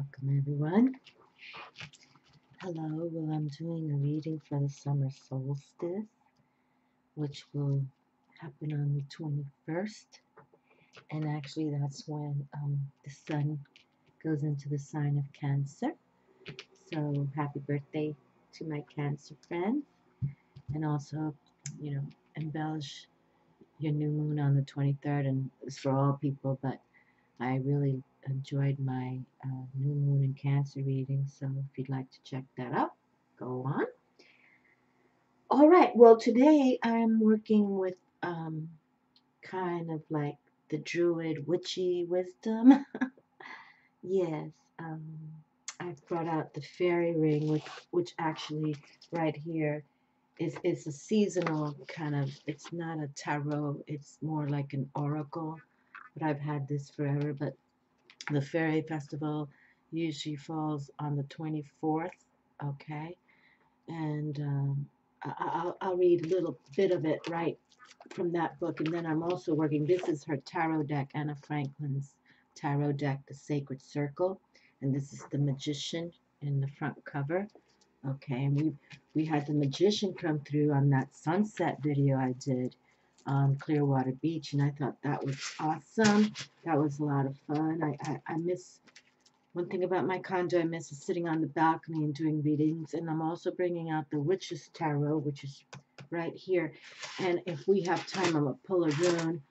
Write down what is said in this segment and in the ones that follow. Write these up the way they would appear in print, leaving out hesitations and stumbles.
Welcome everyone. Hello, well I'm doing a reading for the summer solstice, which will happen on the 21st. And actually that's when the sun goes into the sign of Cancer. So happy birthday to my Cancer friends. And also, embellish your new moon on the 23rd. And it's for all people, but I really enjoyed my new moon and Cancer reading, so if you'd like to check that out, go on. All right, well, today I'm working with kind of like the Druid witchy wisdom. Yes, I've brought out the fairy ring, which actually right here is a seasonal kind of, it's not a tarot, it's more like an oracle, but I've had this forever, but the fairy festival usually falls on the 24th, okay? And I'll read a little bit of it right from that book. And then I'm also working, this is her tarot deck, Anna Franklin's tarot deck, The Sacred Circle. And this is the Magician in the front cover. Okay, and we had the Magician come through on that sunset video I did on Clearwater Beach, and I thought that was awesome. That was a lot of fun. I miss, one thing about my condo I miss is sitting on the balcony and doing readings, and I'm also bringing out the Witch's Tarot, which is right here. And if we have time, I'm going to pull a rune,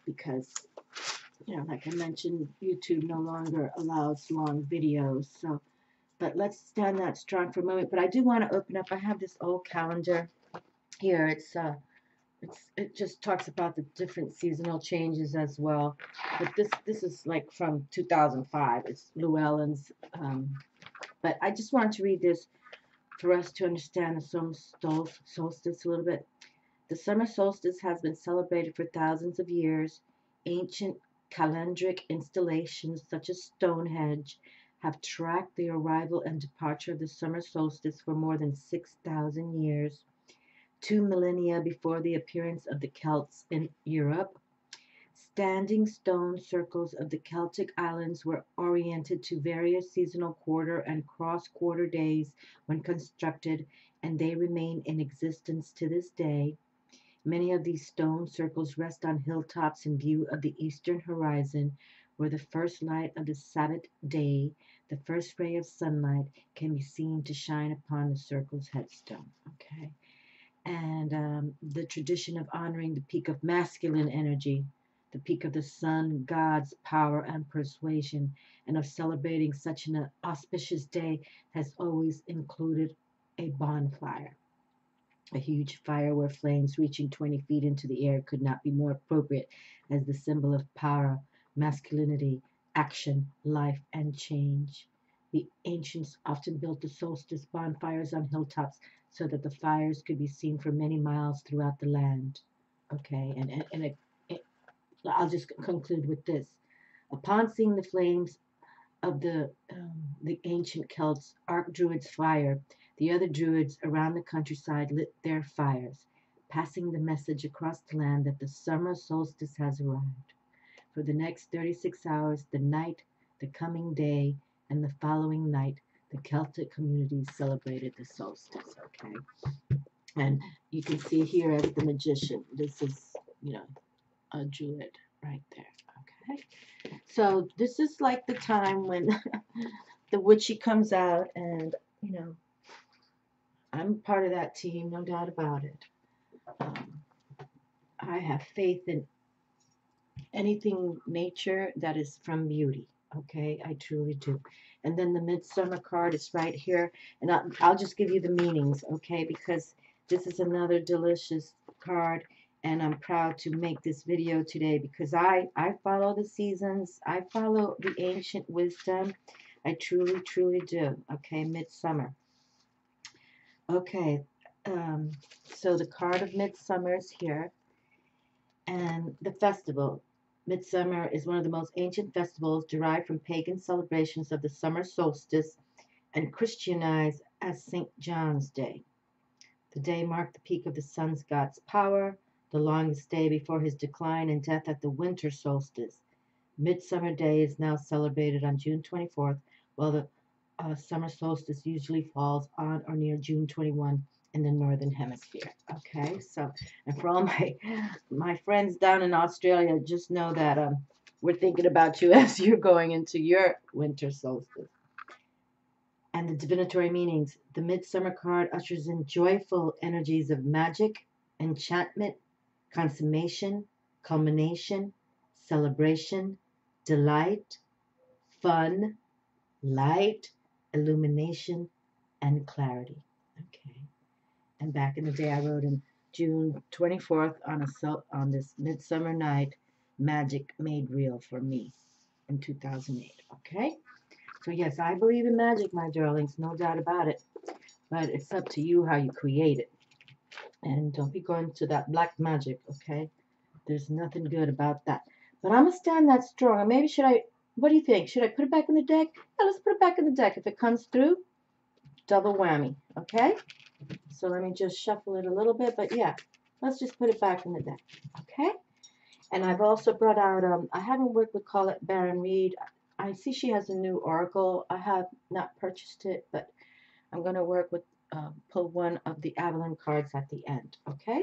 because, like I mentioned, YouTube no longer allows long videos, so, but let's stand that strong for a moment. But I do want to open up, I have this old calendar here. It just talks about the different seasonal changes as well. But this is like from 2005. It's Llewellyn's. But I just wanted to read this for us to understand the summer solstice a little bit. The summer solstice has been celebrated for thousands of years. Ancient calendric installations such as Stonehenge have tracked the arrival and departure of the summer solstice for more than 6,000 years. 2 millennia before the appearance of the Celts in Europe, standing stone circles of the Celtic islands were oriented to various seasonal quarter and cross-quarter days when constructed, and they remain in existence to this day. Many of these stone circles rest on hilltops in view of the eastern horizon, where the first light of the Sabbath day, the first ray of sunlight, can be seen to shine upon the circle's headstone. Okay. And the tradition of honoring the peak of masculine energy, the peak of the sun, God's power and persuasion, and of celebrating such an auspicious day has always included a bonfire. A huge fire where flames reaching 20 feet into the air could not be more appropriate as the symbol of power, masculinity, action, life, and change. The ancients often built the solstice bonfires on hilltops so that the fires could be seen for many miles throughout the land. Okay, I'll just conclude with this. Upon seeing the flames of the ancient Celts archdruid's fire, the other druids around the countryside lit their fires, passing the message across the land that the summer solstice has arrived. For the next 36 hours, the night, the coming day, and the following night, the Celtic communities celebrated the solstice, okay? And you can see here as the magician, this is, a druid right there, okay? So this is like the time when the witchy comes out, and, I'm part of that team, no doubt about it. I have faith in anything nature that is from beauty. Okay, I truly do. And then the Midsummer card is right here, and I'll just give you the meanings, okay, because this is another delicious card, and I'm proud to make this video today because I follow the seasons, I follow the ancient wisdom, I truly, truly do. Okay, Midsummer. Okay, so the card of Midsummer is here, and the festival. Midsummer is one of the most ancient festivals derived from pagan celebrations of the summer solstice and Christianized as St. John's Day. The day marked the peak of the sun god's power, the longest day before his decline and death at the winter solstice. Midsummer Day is now celebrated on June 24th, while the summer solstice usually falls on or near June 21 in the northern hemisphere. Okay, so and for all my friends down in Australia, just know that we're thinking about you as you're going into your winter solstice. And the divinatory meanings. The Midsummer card ushers in joyful energies of magic, enchantment, consummation, culmination, celebration, delight, fun, light, illumination, and clarity. Okay. And back in the day, I wrote in June 24th on this midsummer night, magic made real for me in 2008. Okay. So yes, I believe in magic, my darlings, no doubt about it. But it's up to you how you create it. And don't be going to that black magic, okay? There's nothing good about that. But I'm going to stand that strong. Or maybe what do you think? Should I put it back in the deck? Yeah, let's put it back in the deck. If it comes through, double whammy, okay? So let me just shuffle it a little bit. But yeah, let's just put it back in the deck, okay? And I've also brought out, I haven't worked with Colette Baron Reed. I see she has a new oracle. I have not purchased it, but I'm going to work with, pull one of the Avalon cards at the end, okay?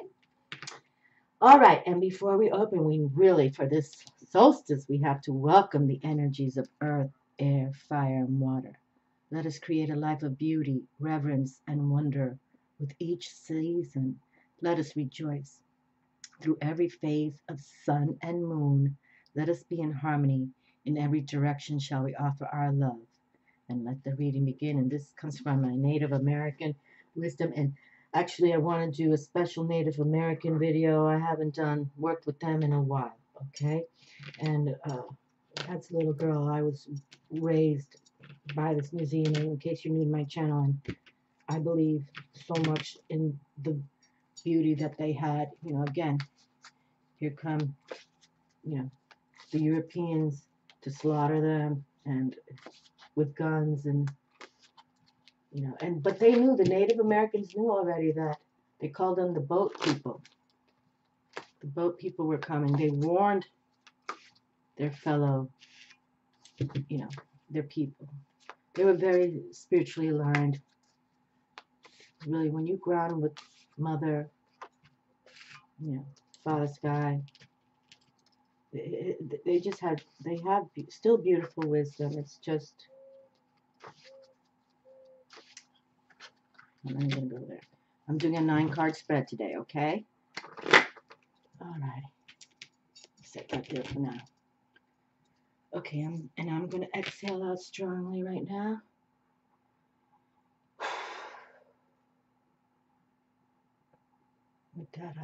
All right, and before we open, we really, for this solstice, we have to welcome the energies of earth, air, fire, and water. Let us create a life of beauty, reverence, and wonder with each season. Let us rejoice. Through every phase of sun and moon, let us be in harmony. In every direction shall we offer our love. And let the reading begin. And this comes from my Native American wisdom. And actually, I want to do a special Native American video. I haven't worked with them in a while, okay? And as a little girl, I was raised by this museum. And in case you're new to my channel, and I believe so much in the beauty that they had. You know, again, here come, you know, the Europeans to slaughter them and with guns and, you know, but they knew, the Native Americans knew already that they called them the boat people. The boat people were coming. They warned their fellow, you know, their people. They were very spiritually aligned. Really, when you ground with Mother, you know, Father Sky, they just have still beautiful wisdom. It's just, I'm not going to go there. I'm doing a 9-card spread today, okay? All right. Set that there for now. Okay, I'm going to exhale out strongly right now. With that,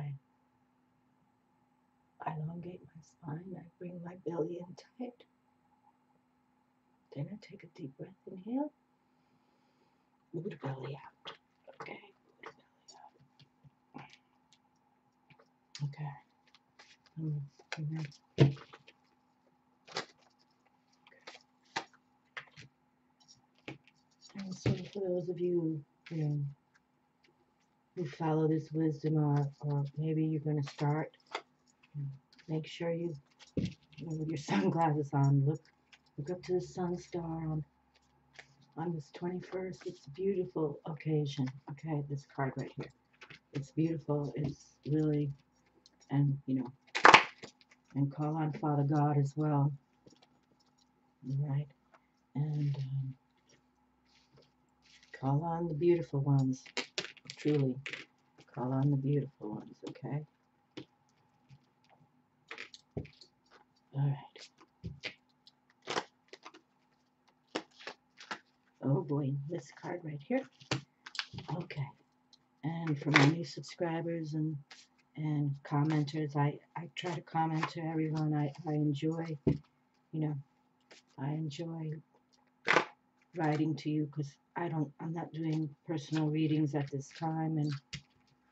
I elongate my spine. I bring my belly in tight. Then I take a deep breath. Inhale. Move the belly out. Okay. Move the belly out. Okay. And so for those of you, who follow this wisdom, or maybe you're going to start, make sure you, with your sunglasses on, look up to the sun star on this 21st. It's a beautiful occasion. Okay, this card right here. It's beautiful. It's really, and and call on Father God as well. Right? And call on the beautiful ones. Truly, call on the beautiful ones. Okay. All right. Oh boy, this card right here. Okay. And for my new subscribers and commenters, I try to comment to everyone. I enjoy, I enjoy writing to you because I'm not doing personal readings at this time, and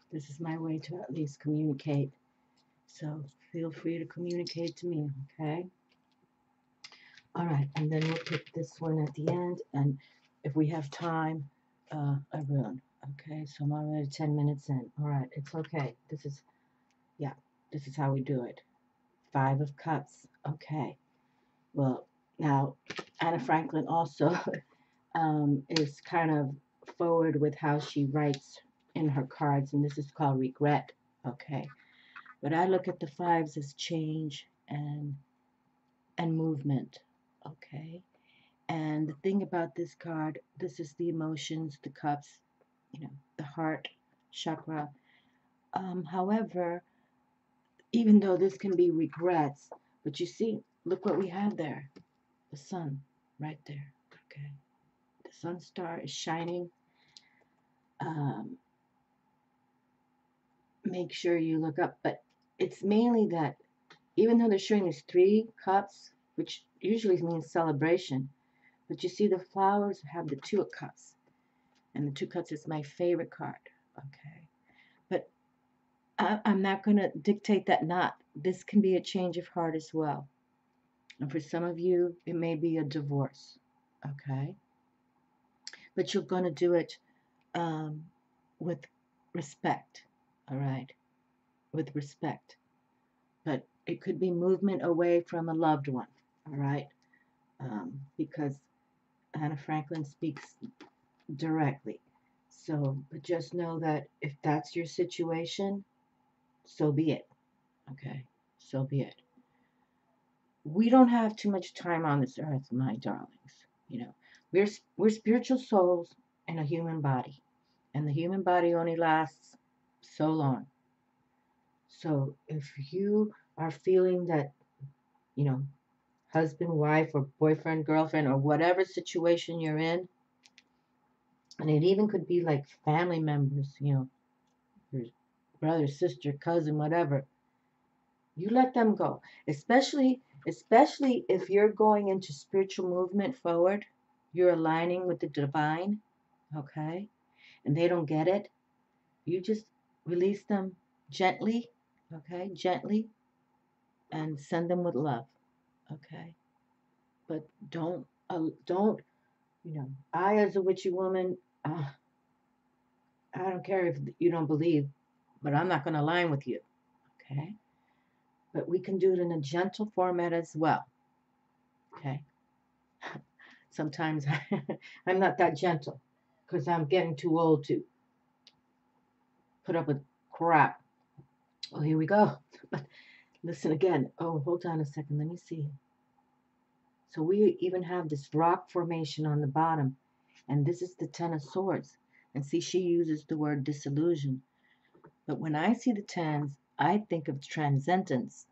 this is my way to at least communicate. So feel free to communicate to me, okay? All right, and then we'll pick this one at the end, and if we have time, a rune. Okay, so I'm already 10 minutes in. All right, it's okay. This is how we do it. 5 of Cups. Okay. Well, now, Anna Franklin also is kind of forward with how she writes in her cards, and this is called regret. Okay. But I look at the fives as change and movement. Okay. And the thing about this card, this is the emotions, the cups, the heart chakra. However, even though this can be regrets, but you see, look what we have there. The sun right there. Okay. The sun star is shining. Um, make sure you look up. But it's mainly that even though they're showing these 3 cups, which usually means celebration, but you see the flowers have the 2 of cups. And the 2 cups is my favorite card. Okay. But I'm not going to dictate that not. This can be a change of heart as well. And for some of you, it may be a divorce. Okay. But you're going to do it with respect. All right. With respect. But it could be movement away from a loved one. All right. Because Anna Franklin speaks directly. So, but just know that if that's your situation, so be it. Okay. So be it. We don't have too much time on this earth, my darlings. We're spiritual souls in a human body, and the human body only lasts so long. So if you are feeling that, husband, wife, or boyfriend, girlfriend, or whatever situation you're in, and it even could be like family members, your brother, sister, cousin, whatever, you let them go. Especially if you're going into spiritual movement forward, you're aligning with the divine, okay? And they don't get it. You just release them gently, okay? Gently, and send them with love, okay? But don't, I as a witchy woman, I don't care if you don't believe, but I'm not going to align with you, okay? But we can do it in a gentle format as well, okay? Sometimes I'm not that gentle because I'm getting too old to put up with crap. Oh, here we go. But listen again. Oh, hold on a second. Let me see. So we even have this rock formation on the bottom, and this is the Ten of Swords. And see, she uses the word disillusion. But when I see the tens, I think of transcendence.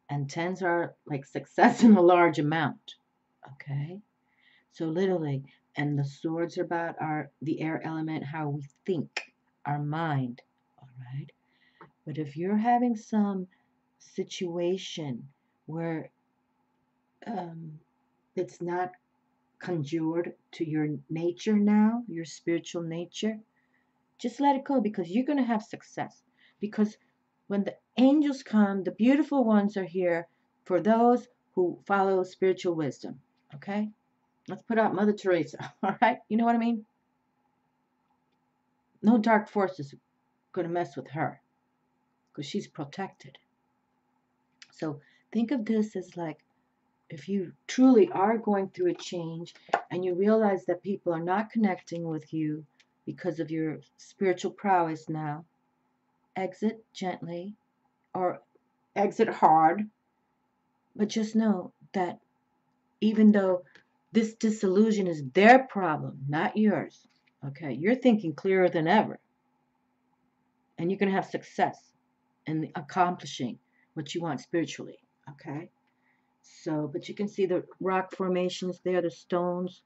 And tens are like success in a large amount. Okay? So literally, and the swords are about the air element, how we think, our mind. All right? But if you're having some situation where it's not conjured to your nature now, your spiritual nature, just let it go because you're going to have success. Because when the angels come, the beautiful ones are here for those who follow spiritual wisdom. Okay? Let's put out Mother Teresa. All right? You know what I mean? No dark forces are going to mess with her because she's protected. So think of this as like if you truly are going through a change and you realize that people are not connecting with you because of your spiritual prowess now, exit gently or exit hard. But just know that even though this disillusion is their problem, not yours, okay, you're thinking clearer than ever. And you're going to have success in accomplishing what you want spiritually, okay? So, but you can see the rock formations there, the stones.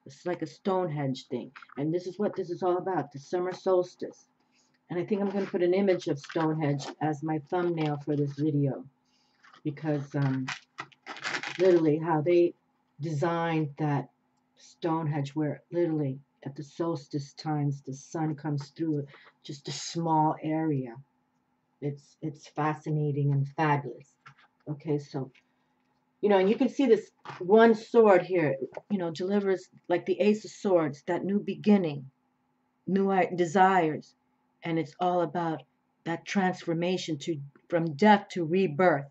It's like a Stonehenge thing. And this is what this is all about, the summer solstice. And I think I'm going to put an image of Stonehenge as my thumbnail for this video. Because literally how they designed that Stonehenge where literally at the solstice times the sun comes through just a small area. It's fascinating and fabulous. Okay, so and you can see this one sword here, delivers like the Ace of Swords, that new beginning, new desires, and it's all about that transformation from death to rebirth.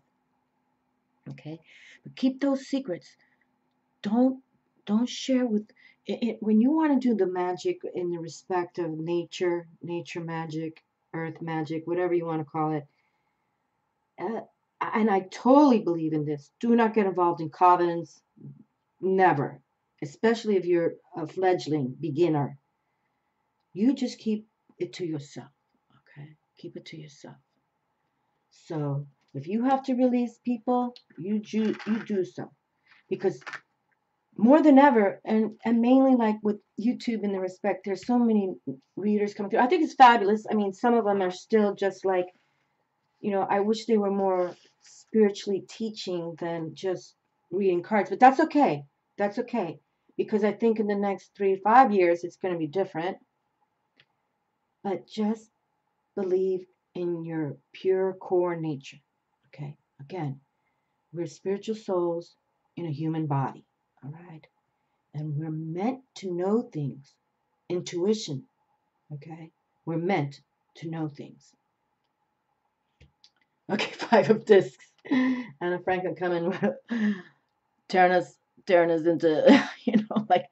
Okay, but keep those secrets. Don't share with it when you want to do the magic in the respect of nature magic, earth magic, whatever you want to call it. uh, and I totally believe in this. Do not get involved in covens. Never. Especially if you're a fledgling beginner. You just keep it to yourself. Okay, keep it to yourself. So if you have to release people, you do so, because more than ever, and mainly like with YouTube in the respect, there's so many readers coming through. I think it's fabulous. I mean, some of them are still just like, I wish they were more spiritually teaching than just reading cards, but that's okay. That's okay, because I think in the next 3 to 5 years it's going to be different. But just believe in your pure core nature. Okay, again, we're spiritual souls in a human body. All right. And we're meant to know things. Intuition, okay? We're meant to know things. Okay, 5 of discs. Anna Franklin coming, tearing us into, like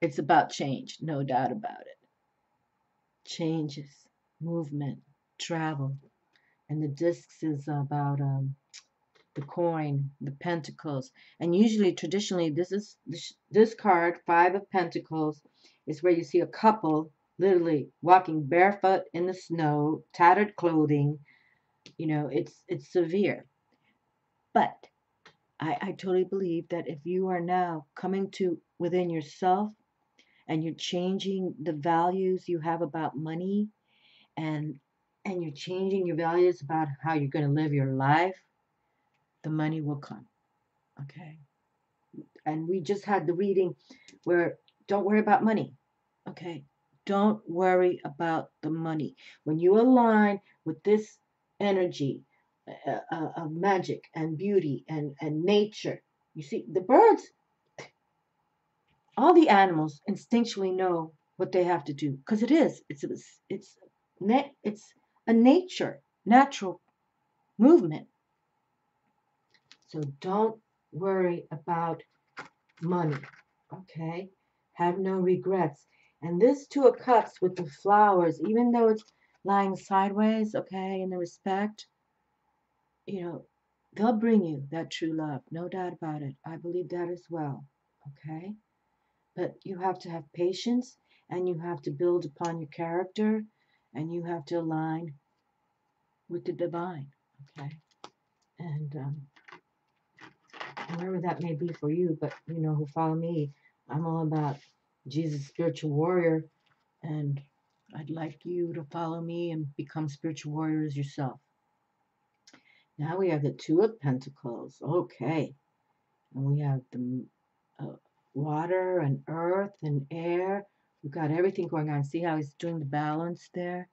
it's about change, no doubt about it. Changes, movement, travel. And the discs is about the coin, the pentacles. And usually, traditionally, this card, 5 of Pentacles, is where you see a couple literally walking barefoot in the snow, tattered clothing. It's severe. But I totally believe that if you are now coming to within yourself and you're changing the values you have about money, and you're changing your values about how you're going to live your life, the money will come. Okay. And we just had the reading where don't worry about money. Okay. Don't worry about the money. When you align with this energy of magic and beauty and nature, you see, the birds, all the animals instinctually know what they have to do, because it's a natural movement. So don't worry about money. Okay? Have no regrets. And this 2 of Cups with the flowers, even though it's lying sideways, okay, in the respect, they'll bring you that true love. No doubt about it. I believe that as well. Okay? But you have to have patience, and you have to build upon your character, and you have to align with the divine. Okay? And wherever that may be for you, but who follow me, I'm all about Jesus, spiritual warrior, and I'd like you to follow me and become spiritual warriors yourself. Now we have the 2 of Pentacles. Okay. And we have the water and earth and air. We've got everything going on. See how he's doing the balance there?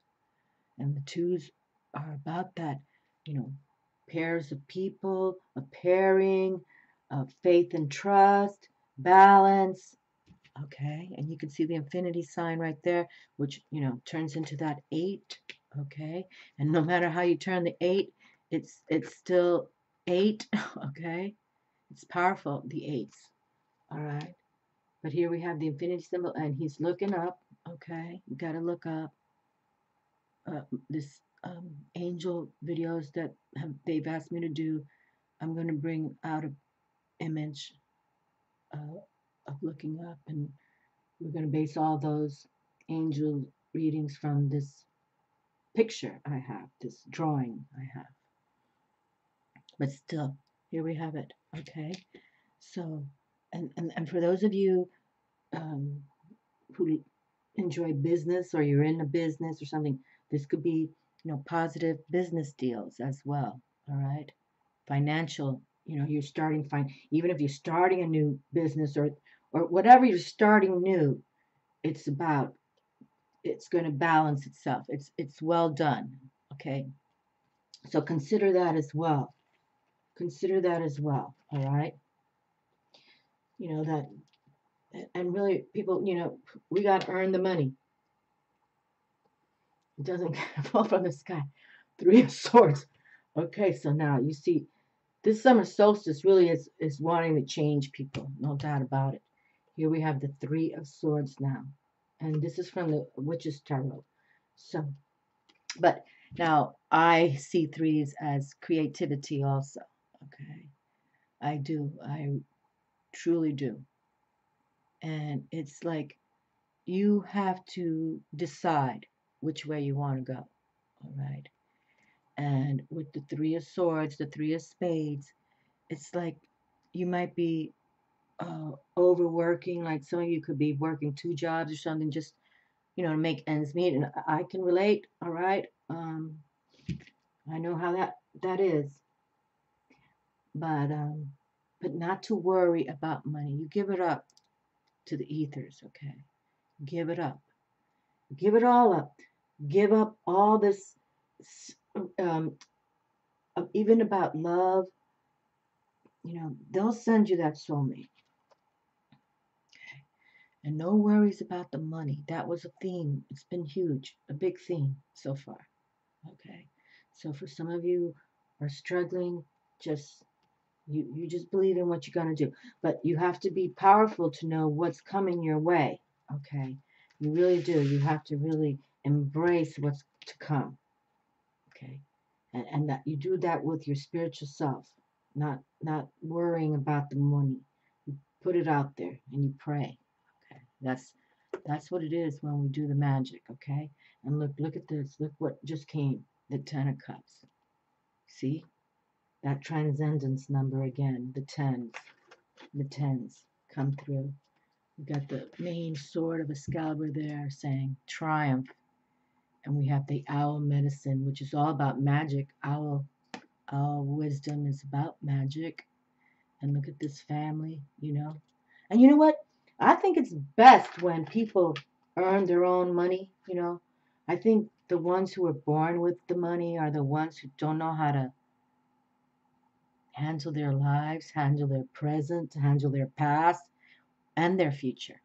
And the 2s are about that, pairs of people, a pairing, faith and trust, balance. Okay, and you can see the infinity sign right there, which, turns into that 8. Okay, and no matter how you turn the 8, it's still 8. Okay, it's powerful, the 8s. All right, but here we have the infinity symbol, and he's looking up. Okay, you got to look up this angel videos that they've asked me to do. I'm going to bring out an image of looking up, and we're going to base all those angel readings from this picture I have, this drawing I have. But still, here we have it. Okay, so and for those of you who enjoy business, or you're in a business or something, this could be positive business deals as well. All right, financial. You're starting even if you're starting a new business, or whatever you're starting new, it's going to balance itself. It's well done. Okay, so consider that as well. Consider that as well. All right. That, and really, people, we got to earn the money. It doesn't fall from the sky. 3 of Swords. Okay, so now you see this summer solstice really is wanting to change people, no doubt about it. Here we have the Three of Swords now. And this is from the Witch's Tarot. So, but now I see threes as creativity also. Okay. I do. I truly do. And it's like you have to decide which way you want to go. All right. And with the Three of Swords, the Three of Spades, it's like you might be overworking. Like some of you could be working two jobs or something, just to make ends meet. And I can relate. All right. I know how that is. But not to worry about money. You give it up to the ethers. Okay. Give it up. Give it all up. Give up all this. Um, Even about love, they'll send you that soulmate. Okay. And no worries about the money. That was a theme. It's been huge, a big theme so far. Okay. So for some of you are struggling, just you just believe in what you're going to do. But you have to be powerful to know what's coming your way. Okay. You really do. You have to really embrace what's to come. Okay. And that you do that with your spiritual self, not worrying about the money. You put it out there and you pray. Okay, that's what it is when we do the magic. Okay, and look at this. Look what just came. The Ten of Cups. See that transcendence number again. The tens come through. We got the main sword of Excalibur there, saying triumph. And we have the owl medicine, which is all about magic. Owl wisdom is about magic. And look at this family. And you know what? I think it's best when people earn their own money. I think the ones who are born with the money are the ones who don't know how to handle their lives, handle their present, handle their past, and their future.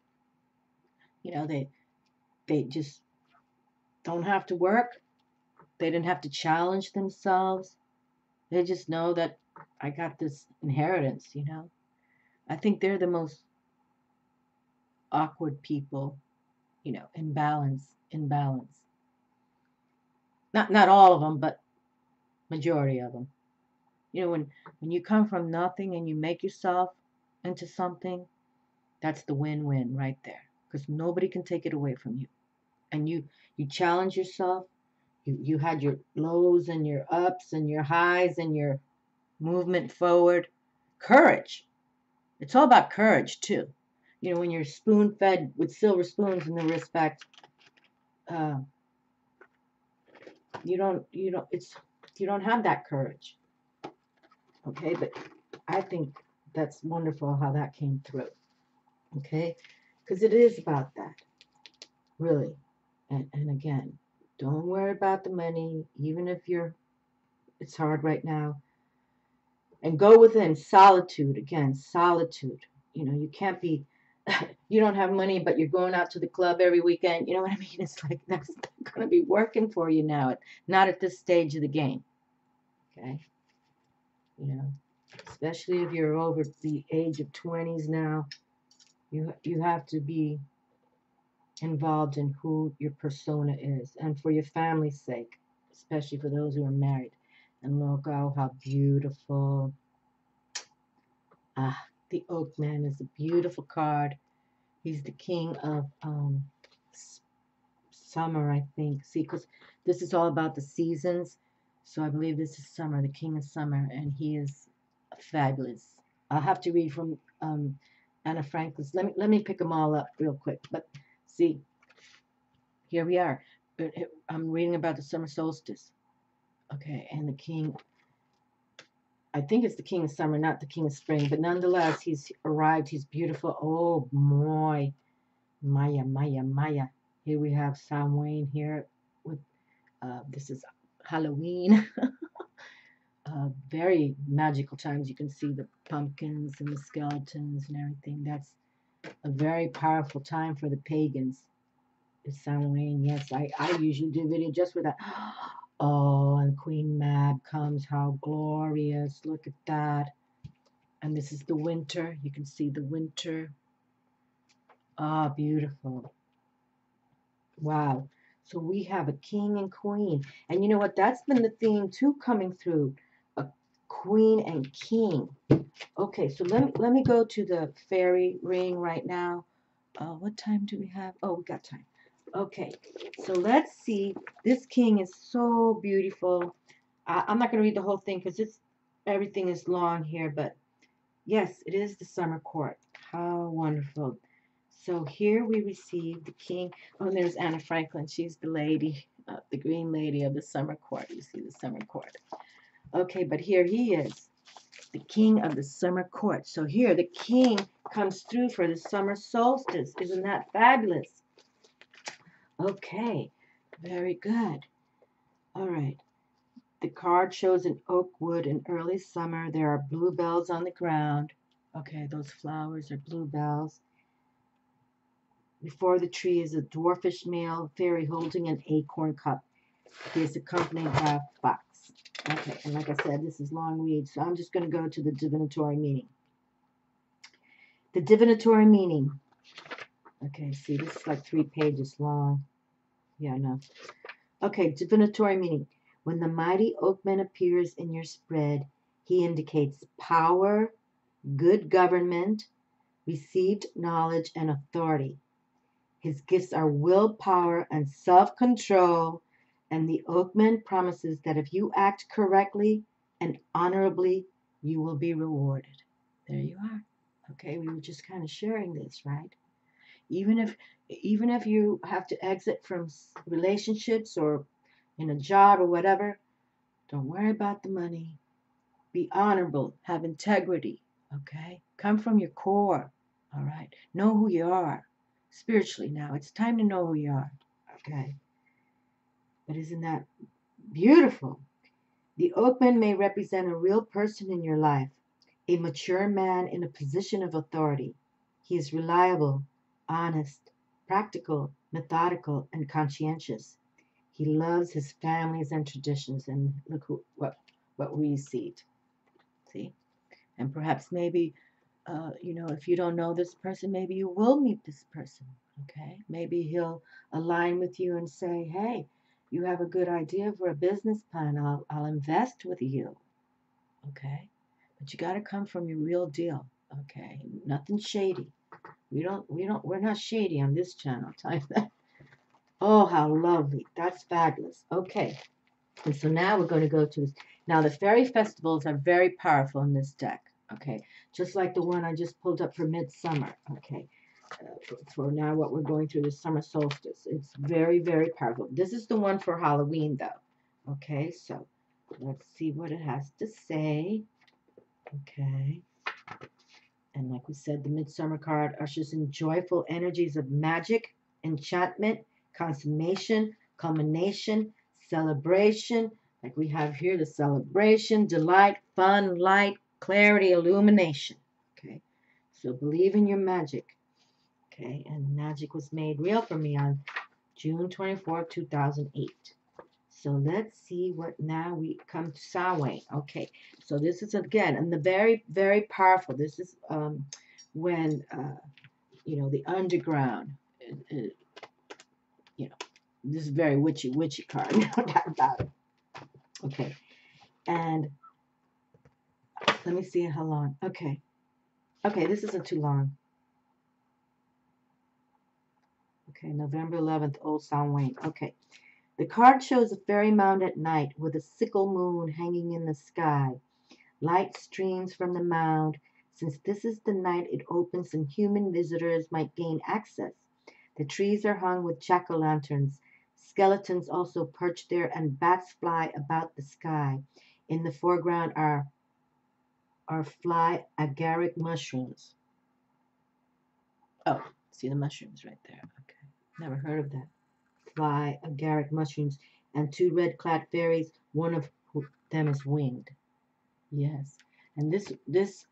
They just don't have to work. They didn't have to challenge themselves. They just know that I got this inheritance. I think they're the most awkward people, in balance. Not all of them, but majority of them. When you come from nothing and you make yourself into something, that's the win-win right there. Because nobody can take it away from you. And you challenge yourself. You had your lows and your ups and your highs and your movement forward. Courage. It's all about courage too. When you're spoon fed with silver spoons in the respect, you don't have that courage. Okay, but I think that's wonderful how that came through. Okay, because it is about that, really. And again, don't worry about the money, even if it's hard right now. And go within solitude. Again, solitude. You can't be. You don't have money, but you're going out to the club every weekend. You know what I mean? It's like that's not going to be working for you now. Not at this stage of the game. Okay. Especially if you're over the age of 20s now, you have to be involved in who your persona is, and for your family's sake, especially for those who are married. And look, oh, how beautiful. The Oakman is a beautiful card. He's the king of summer, I think. See, because this is all about the seasons. So I believe this is summer, the king of summer, and he is fabulous. I'll have to read from Anna Franklin's. Let me pick them all up real quick. But see, here we are. I'm reading about the summer solstice. Okay, and the king, I think it's the king of summer, not the king of spring, but nonetheless, he's arrived. He's beautiful. Oh, boy. Maya. Here we have Samhain here. This is Halloween. Very magical times. You can see the pumpkins and the skeletons and everything. That's a very powerful time for the pagans. It's Samhain. Yes, I usually do a video just for that. Oh, and Queen Mab comes. How glorious. Look at that. And this is the winter. You can see the winter. Ah, beautiful. Wow. So we have a king and queen. And you know what? That's been the theme too coming through. A queen and king. Okay, so let me go to the fairy ring right now. What time do we have? Oh, we got time. Okay, so let's see. This king is so beautiful. I'm not going to read the whole thing because everything is long here, but yes, it is the summer court. How wonderful. So here we receive the king. Oh, and there's Anna Franklin. She's the lady, the green lady of the summer court. You see the summer court. Okay, but here he is, the king of the summer court. So here the king comes through for the summer solstice. Isn't that fabulous? Okay, very good. All right. The card shows an oak wood in early summer. There are bluebells on the ground. Okay, those flowers are bluebells. Before the tree is a dwarfish male fairy holding an acorn cup. He is accompanied by a fox. Okay, and like I said, this is long read, so I'm just going to go to the divinatory meaning. The divinatory meaning. Okay, see, this is like 3 pages long. Yeah, I know. Okay, divinatory meaning. When the mighty Oakman appears in your spread, he indicates power, good government, received knowledge, and authority. His gifts are willpower and self-control, and the Oakman promises that if you act correctly and honorably, you will be rewarded. There you are. Okay, we were just kind of sharing this, right? Even if you have to exit from relationships or in a job or whatever, don't worry about the money. Be honorable, have integrity, okay? Come from your core, all right? Know who you are spiritually now. It's time to know who you are, okay? But isn't that beautiful? The Oakman may represent a real person in your life, a mature man in a position of authority. He is reliable, honest, practical, methodical, and conscientious. He loves his families and traditions, and look what we see. See? And perhaps maybe, if you don't know this person, maybe you will meet this person, okay? Maybe he'll align with you and say, hey, you have a good idea for a business plan. I'll invest with you, okay? But you got to come from your real deal, okay? Nothing shady. We're not shady on this channel. I'll tell you that. Oh, how lovely. That's fabulous. Okay. And so now we're going to go to this. Now, the fairy festivals are very powerful in this deck, okay? Just like the one I just pulled up for Midsummer, okay? For now, what we're going through, the summer solstice. It's very, very powerful. This is the one for Halloween, though, okay? So let's see what it has to say, okay? And like we said, the Midsummer card ushers in joyful energies of magic, enchantment, consummation, culmination, celebration, like we have here, the celebration, delight, fun, light, clarity, illumination. Okay, so believe in your magic. Okay, and magic was made real for me on June 24, 2008. So let's see what now we come to Samhain. Okay, so this is again, and the very, very powerful. This is when, the underground, this is very witchy card, no doubt about it. Okay, and let me see how long. Okay, this isn't too long. Okay, November 11th, Old Samhain. Okay, the card shows a fairy mound at night with a sickle moon hanging in the sky. Light streams from the mound. Since this is the night it opens and human visitors might gain access. The trees are hung with jack-o'-lanterns. Skeletons also perch there, and bats fly about the sky. In the foreground are fly agaric mushrooms. Oh, see the mushrooms right there. Okay, never heard of that. Fly agaric mushrooms and 2 red-clad fairies. One of them is winged. Yes, and this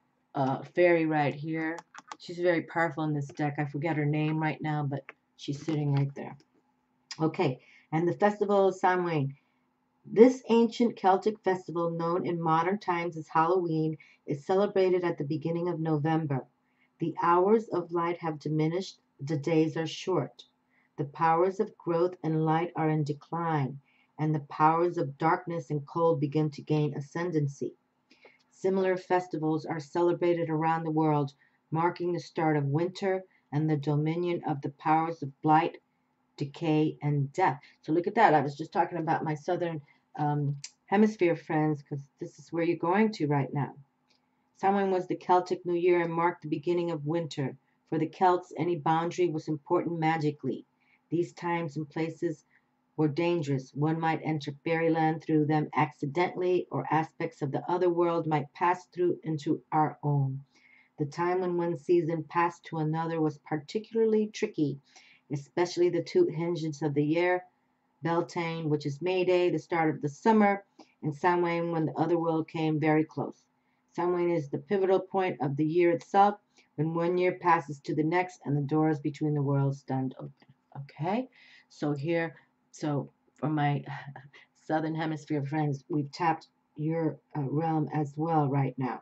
fairy right here, she's very powerful in this deck. I forget her name right now, but she's sitting right there. Okay, and the festival of Samhain. This ancient Celtic festival, known in modern times as Halloween, is celebrated at the beginning of November. The hours of light have diminished, the days are short. The powers of growth and light are in decline, and the powers of darkness and cold begin to gain ascendancy. Similar festivals are celebrated around the world, marking the start of winter and the dominion of the powers of blight, decay, and death. So look at that. I was just talking about my southern hemisphere friends, because this is where you're going to right now. Samhain was the Celtic New Year and marked the beginning of winter. For the Celts, any boundary was important magically. These times and places were dangerous. One might enter fairyland through them accidentally, or aspects of the other world might pass through into our own. The time when one season passed to another was particularly tricky, especially the two hinges of the year, Beltane, which is May Day, the start of the summer, and Samhain, when the other world came very close. Samhain is the pivotal point of the year itself, when one year passes to the next and the doors between the worlds stand open. Okay, so here, so for my southern hemisphere friends, we've tapped your realm as well right now.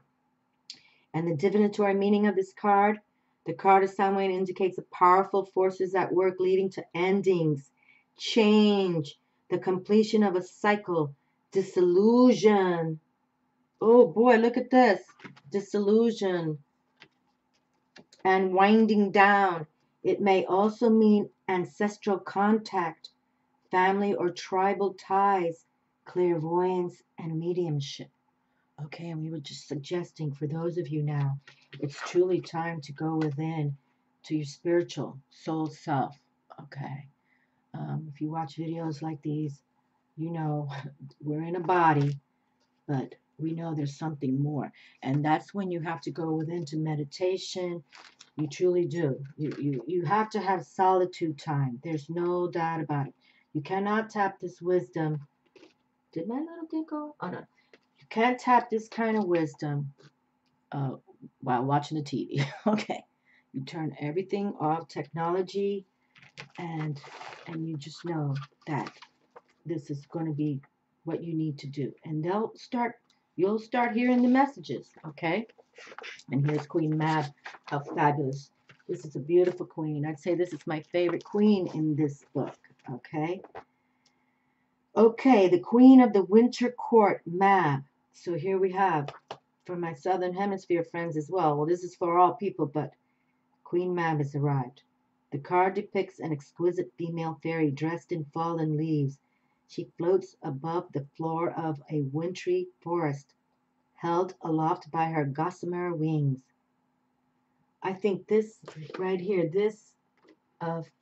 And the divinatory meaning of this card, the card of Samhain indicates the powerful forces at work leading to endings, change, the completion of a cycle, disillusion. Oh boy, look at this. Disillusion and winding down. It may also mean ancestral contact, family or tribal ties, clairvoyance, and mediumship. Okay, and we were just suggesting for those of you now, it's truly time to go within to your spiritual soul self. Okay. If you watch videos like these, you know we're in a body, but we know there's something more. And that's when you have to go within to meditation. You truly do. You have to have solitude time. There's no doubt about it. You cannot tap this wisdom. Did my little thing go? Oh, no. You can't tap this kind of wisdom while watching the TV. Okay. You turn everything off, technology, and you just know that this is going to be what you need to do. And you'll start hearing the messages, okay? And here's Queen Mab. How fabulous. This is a beautiful queen. I'd say this is my favorite queen in this book, okay? Okay, the queen of the winter court, Mab. So here we have, for my southern hemisphere friends as well. Well, this is for all people, but Queen Mab has arrived. The card depicts an exquisite female fairy dressed in fallen leaves. She floats above the floor of a wintry forest, held aloft by her gossamer wings. I think this right here, this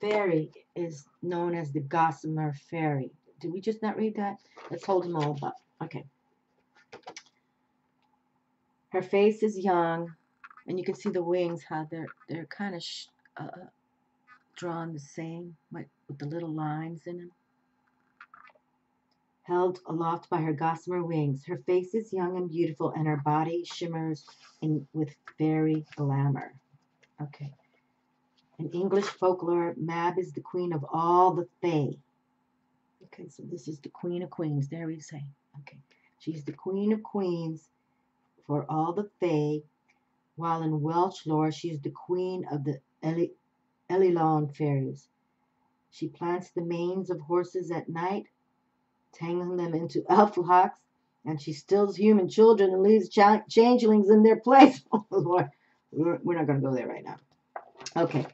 fairy is known as the gossamer fairy. Did we just not read that? Let's hold them all up. Okay. Her face is young, and you can see the wings, how they're kind of drawn the same, like with the little lines in them. Held aloft by her gossamer wings. Her face is young and beautiful, and her body shimmers with fairy glamour. Okay. In English folklore, Mab is the queen of all the fae. Okay, so this is the queen of queens. There we say. Okay. She's the queen of queens for all the fae, while in Welsh lore, she's the queen of the Ellyllon fairies. She plants the manes of horses at night, tangling them into elf locks, and she stills human children and leaves changelings in their place. Oh, Lord. We're not going to go there right now. Okay.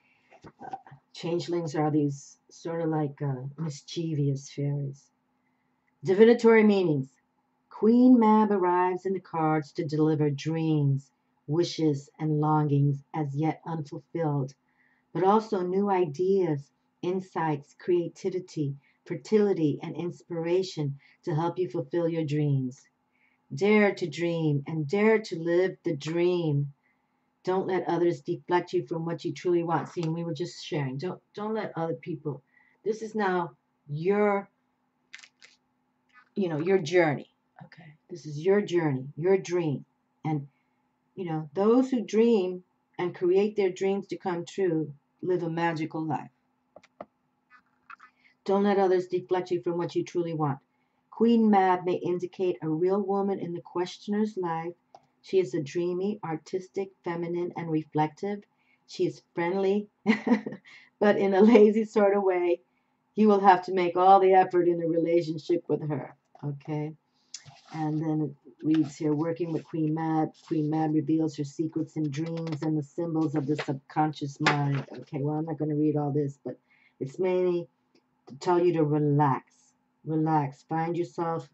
Changelings are these sort of like mischievous fairies. Divinatory meanings. Queen Mab arrives in the cards to deliver dreams, wishes, and longings as yet unfulfilled, but also new ideas, insights, creativity, fertility, and inspiration to help you fulfill your dreams. Dare to dream and dare to live the dream. Don't let others deflect you from what you truly want. See, and we were just sharing. Don't let other people. This is now your journey. Okay. This is your journey, your dream. And those who dream and create their dreams to come true live a magical life. Don't let others deflect you from what you truly want. Queen Mab may indicate a real woman in the questioner's life. She is a dreamy, artistic, feminine, and reflective. She is friendly, but in a lazy sort of way. You will have to make all the effort in a relationship with her. Okay? And then it reads here, working with Queen Mab. Queen Mab reveals her secrets in dreams and the symbols of the subconscious mind. Okay, well, I'm not going to read all this, but it's mainly to tell you to relax. Relax. Find yourself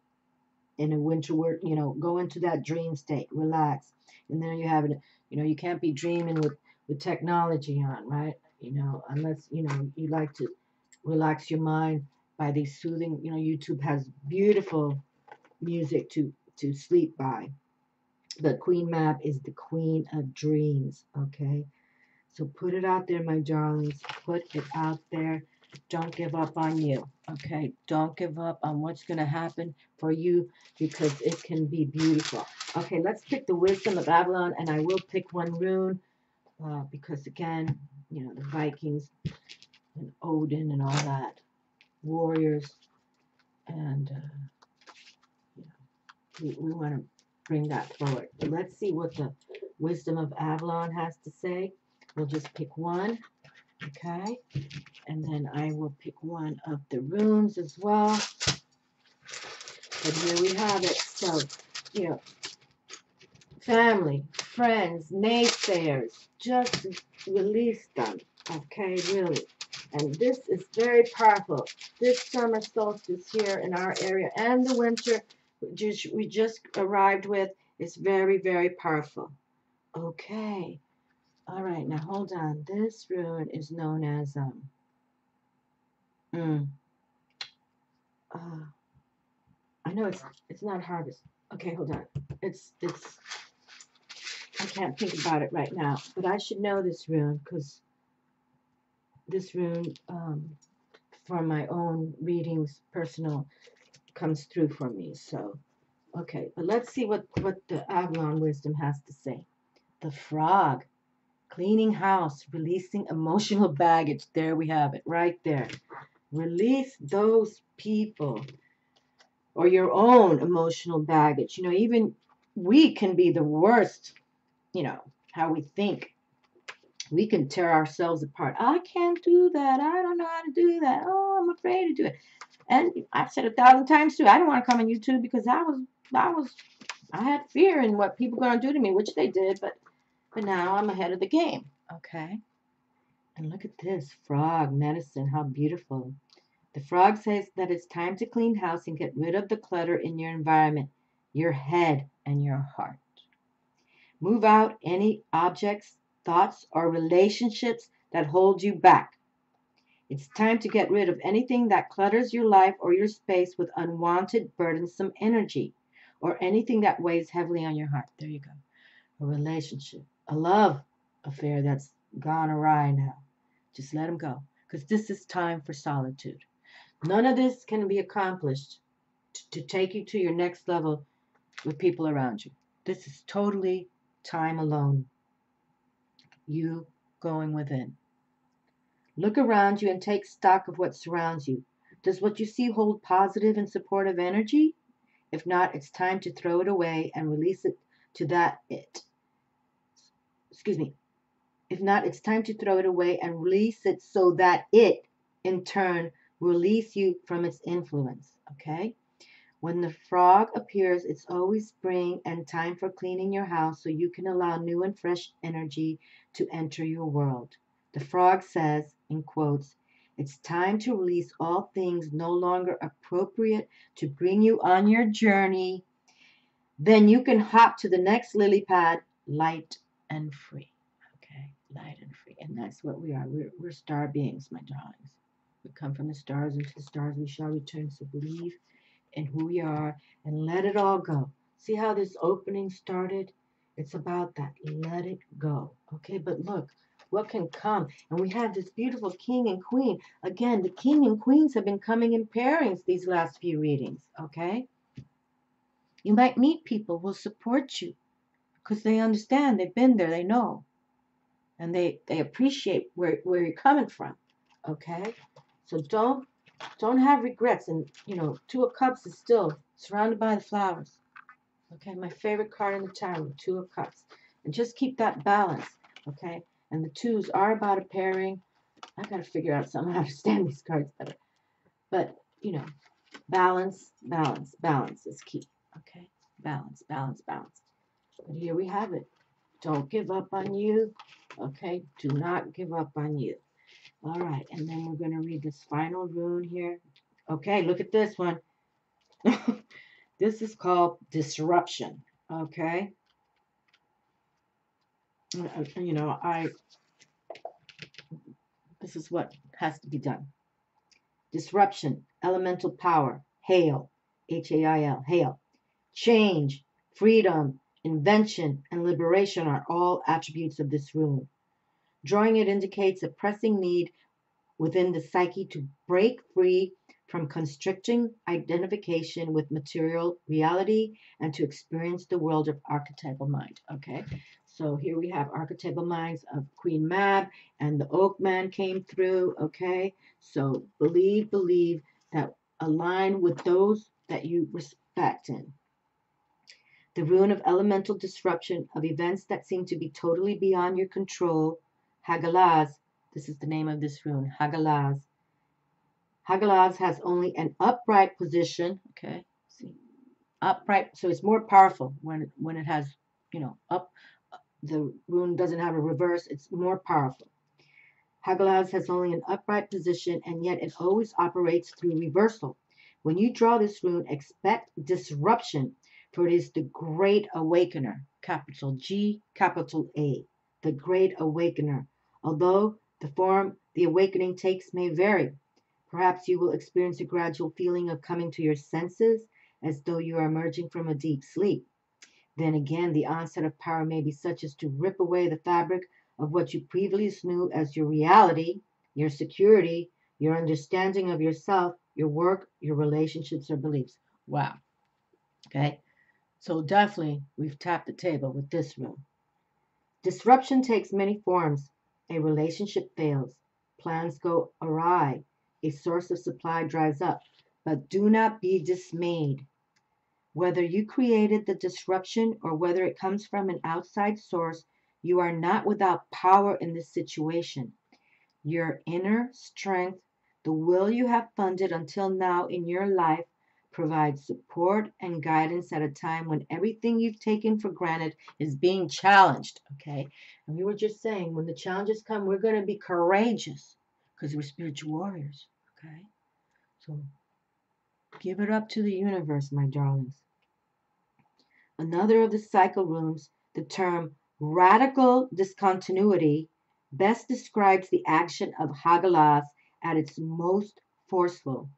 in a winter work, go into that dream state. Relax. And then you have it, you can't be dreaming with technology on, right? Unless, you like to relax your mind by these soothing, YouTube has beautiful music to sleep by. But Queen Mab is the queen of dreams, okay? So put it out there, my darlings. Put it out there. Don't give up on you, okay? Don't give up on what's going to happen for you because it can be beautiful. Okay, let's pick the wisdom of Avalon, and I will pick one rune because, again, the Vikings and Odin and all that, warriors, and we want to bring that forward. But let's see what the wisdom of Avalon has to say. We'll just pick one, okay? And then I will pick one of the runes as well. But here we have it. So, family, friends, naysayers, just release them, okay, really. And this is very powerful. This summer solstice here in our area and the winter we just arrived with is very, very powerful. Okay. All right, now hold on. This rune is known as I know it's not harvest. Okay, hold on. It's I can't think about it right now, but I should know this rune because this rune for my own readings, personal, comes through for me. So, okay, but let's see what the Avalon wisdom has to say. The frog. Cleaning house, releasing emotional baggage. There we have it, right there. Release those people or your own emotional baggage. Even we can be the worst, how we think. We can tear ourselves apart. I can't do that. I don't know how to do that. Oh, I'm afraid to do it. And I've said 1,000 times too, I don't want to come on YouTube because I had fear in what people are going to do to me, which they did, but now I'm ahead of the game. Okay. And look at this frog medicine. How beautiful. The frog says that it's time to clean house and get rid of the clutter in your environment, your head, and your heart. Move out any objects, thoughts, or relationships that hold you back. It's time to get rid of anything that clutters your life or your space with unwanted, burdensome energy, or anything that weighs heavily on your heart. There you go. A relationship, a love affair that's gone awry now. Just let them go, because this is time for solitude. None of this can be accomplished to take you to your next level with people around you. This is totally time alone. You going within. Look around you and take stock of what surrounds you. Does what you see hold positive and supportive energy? If not, it's time to throw it away and release it to that it. Excuse me. If not, it's time to throw it away and release it so that it, in turn, release you from its influence. Okay? When the frog appears, it's always spring and time for cleaning your house so you can allow new and fresh energy to enter your world. The frog says, in quotes, it's time to release all things no longer appropriate to bring you on your journey. Then you can hop to the next lily pad, light and free. Okay, light and free. And that's what we are. We're star beings, my darlings. We come from the stars, into the stars we shall return. So believe in who we are and let it all go. See how this opening started? It's about that. Let it go. Okay, but look, what can come? And we have this beautiful king and queen. Again, the king and queens have been coming in pairings these last few readings. Okay? You might meet people who will support you because they understand. They've been there. They know. And they appreciate where you're coming from. Okay? So don't Don't have regrets. And, you know, Two of Cups is still surrounded by the flowers. Okay, my favorite card in the tarot, Two of Cups. And just keep that balance, okay? And the twos are about a pairing. I got to figure out somehow how to understand these cards better. But, you know, balance, balance, balance is key, okay? Balance, balance, balance. But here we have it. Don't give up on you, okay? Do not give up on you. All right, and then we're going to read this final rune here. Okay, look at this one. This is called disruption, okay? You know, this is what has to be done. Disruption, elemental power, hail, Hail, hail. Change, freedom, invention, and liberation are all attributes of this rune. Drawing it indicates a pressing need within the psyche to break free from constricting identification with material reality and to experience the world of archetypal mind. Okay, so here we have archetypal minds of Queen Mab, and the Oakman came through. Okay, so believe that align with those that you respect in. The rune of elemental disruption of events that seem to be totally beyond your control. Hagalaz, this is the name of this rune, Hagalaz. Hagalaz has only an upright position. Okay, see, upright, so it's more powerful when it has, you know, up. The rune doesn't have a reverse. It's more powerful. Hagalaz has only an upright position, and yet it always operates through reversal. When you draw this rune, expect disruption, for it is the Great Awakener, capital G, capital A, the Great Awakener. Although the form the awakening takes may vary, perhaps you will experience a gradual feeling of coming to your senses, as though you are emerging from a deep sleep. Then again, the onset of power may be such as to rip away the fabric of what you previously knew as your reality, your security, your understanding of yourself, your work, your relationships, or beliefs. Wow. Okay. So definitely we've tapped the table with this rune. Disruption takes many forms. A relationship fails. Plans go awry. A source of supply dries up. But do not be dismayed. Whether you created the disruption or whether it comes from an outside source, you are not without power in this situation. Your inner strength, the will you have funded until now in your life, provides support and guidance at a time when everything you've taken for granted is being challenged. Okay? And we were just saying, when the challenges come, we're going to be courageous because we're spiritual warriors. Okay? So give it up to the universe, my darlings. Another of the cycle runes, the term radical discontinuity, best describes the action of Hagalaz at its most forceful.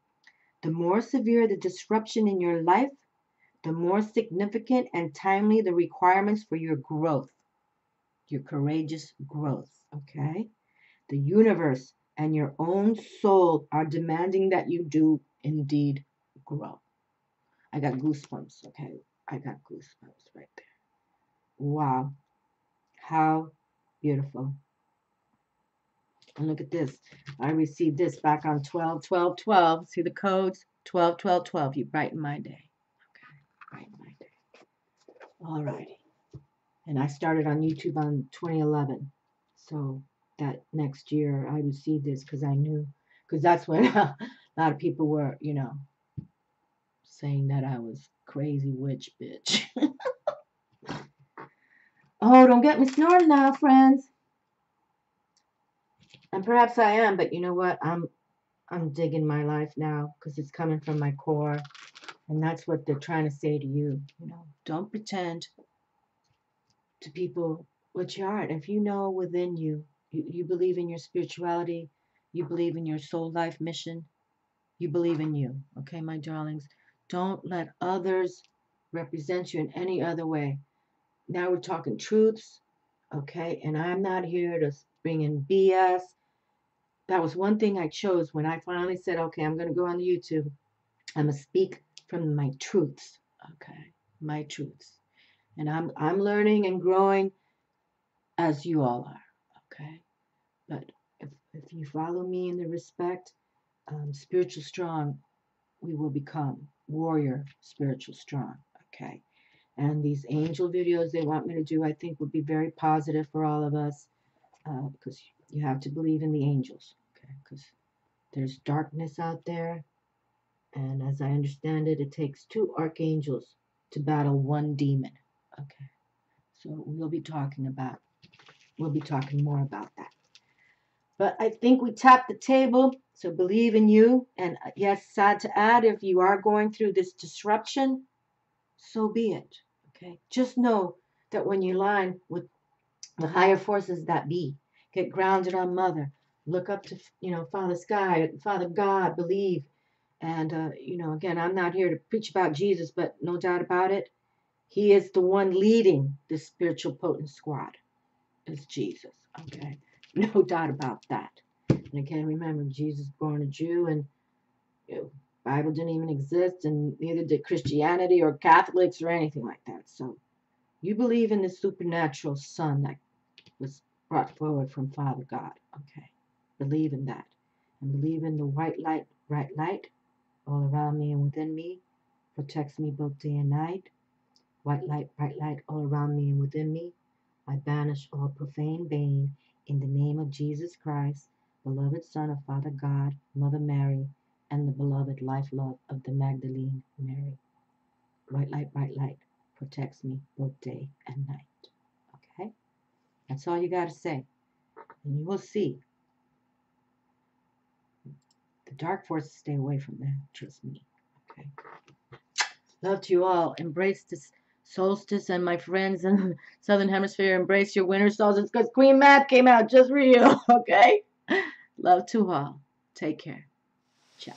The more severe the disruption in your life, the more significant and timely the requirements for your growth, your courageous growth, okay? The universe and your own soul are demanding that you do indeed grow. I got goosebumps, okay? I got goosebumps right there. Wow, how beautiful. And look at this. I received this back on 12/12/12. See the codes? 12/12/12. You brighten my day. Okay, brighten my day. All righty. And I started on YouTube on 2011. So that next year I received this because I knew, because that's when a lot of people were, you know, saying that I was crazy witch bitch. Oh, don't get me snorting now, friends. And perhaps I am, but you know what? I'm digging my life now because it's coming from my core. And that's what they're trying to say to you. You know, don't pretend to people what you aren't. If you know within you, you believe in your spirituality, you believe in your soul life mission, you believe in you. Okay, my darlings? Don't let others represent you in any other way. Now we're talking truths, okay? And I'm not here to bring in BS. That was one thing I chose when I finally said, okay, I'm going to go on YouTube. I'm going to speak from my truths, okay? My truths. And I'm learning and growing as you all are, okay? But if you follow me in the respect, spiritual strong, we will become warrior, spiritual strong. Okay. And these angel videos they want me to do, I think, would be very positive for all of us, because you have to believe in the angels. Okay. Because there's darkness out there. And as I understand it, it takes 2 archangels to battle 1 demon. Okay. So we'll be talking more about that. But I think we tapped the table, so believe in you. And yes, sad to add, if you are going through this disruption, so be it. Okay. Just know that when you line with the higher forces that be, get grounded on Mother, look up to, Father Sky, Father God, believe. And, again, I'm not here to preach about Jesus, but no doubt about it, he is the one leading this spiritual potent squad. It's Jesus. Okay. No doubt about that. And again, remember, Jesus born a Jew, and Bible didn't even exist, and neither did Christianity or Catholics or anything like that. So you believe in the supernatural Son that was brought forward from Father God. Okay. Believe in that. And believe in the white light, bright light, all around me and within me, protects me both day and night. White light, bright light, all around me and within me. I banish all profane bane in the name of Jesus Christ, beloved Son of Father God, Mother Mary, and the beloved life love of the Magdalene Mary. White light, bright light, protects me both day and night. Okay? That's all you got to say. And you will see. The dark forces stay away from that. Trust me. Okay? Love to you all. Embrace this solstice, and my friends in the Southern Hemisphere, embrace your winter solstice, because Queen Mab came out just for you. Okay? Love to all. Take care. Ciao.